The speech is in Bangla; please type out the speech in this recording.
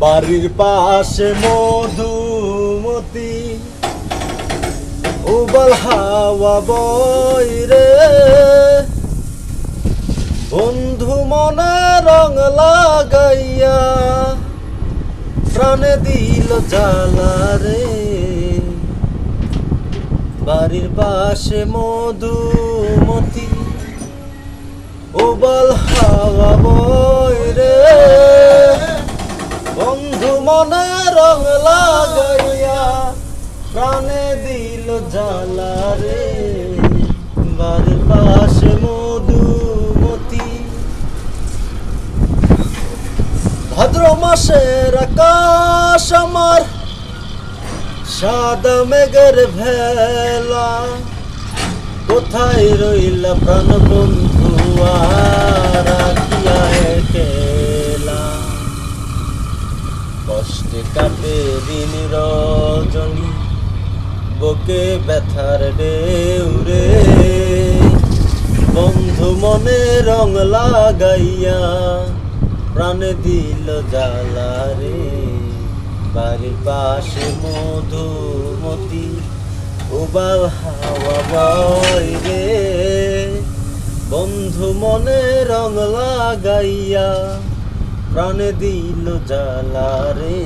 বাড়ির পাশে মধুমতি উবাল হাওয়া বইরে বন্ধু মনে রং লাগাইয়া প্রাণে দিল জ্বালা রে। বাড়ির পাশে মধুমতি উবাল হাওয়া বইরে বন্ধু মনে রং লাগাইয়া প্রাণে দিল জ্বালা রে। বাড়ির পাশে মধুমতি ভাদ্র মাসের আকাশ আমার সাদা মেঘের ভেলা, কোথায় রইলা প্রাণ বন্ধু আর আঁকিয়া একলা। কষ্টে কাটে দিন রজনী বুকে ব্যথার ঢেউ রে। বন্ধু মনে রং লাগাইয়া প্রাণে দিল জ্বালা রে। বাড়ির পাশে মধুমতি উবাল হাওয়া বইরে বন্ধু মনে রং লাগাইয়া প্রাণে দিল জ্বালা রে।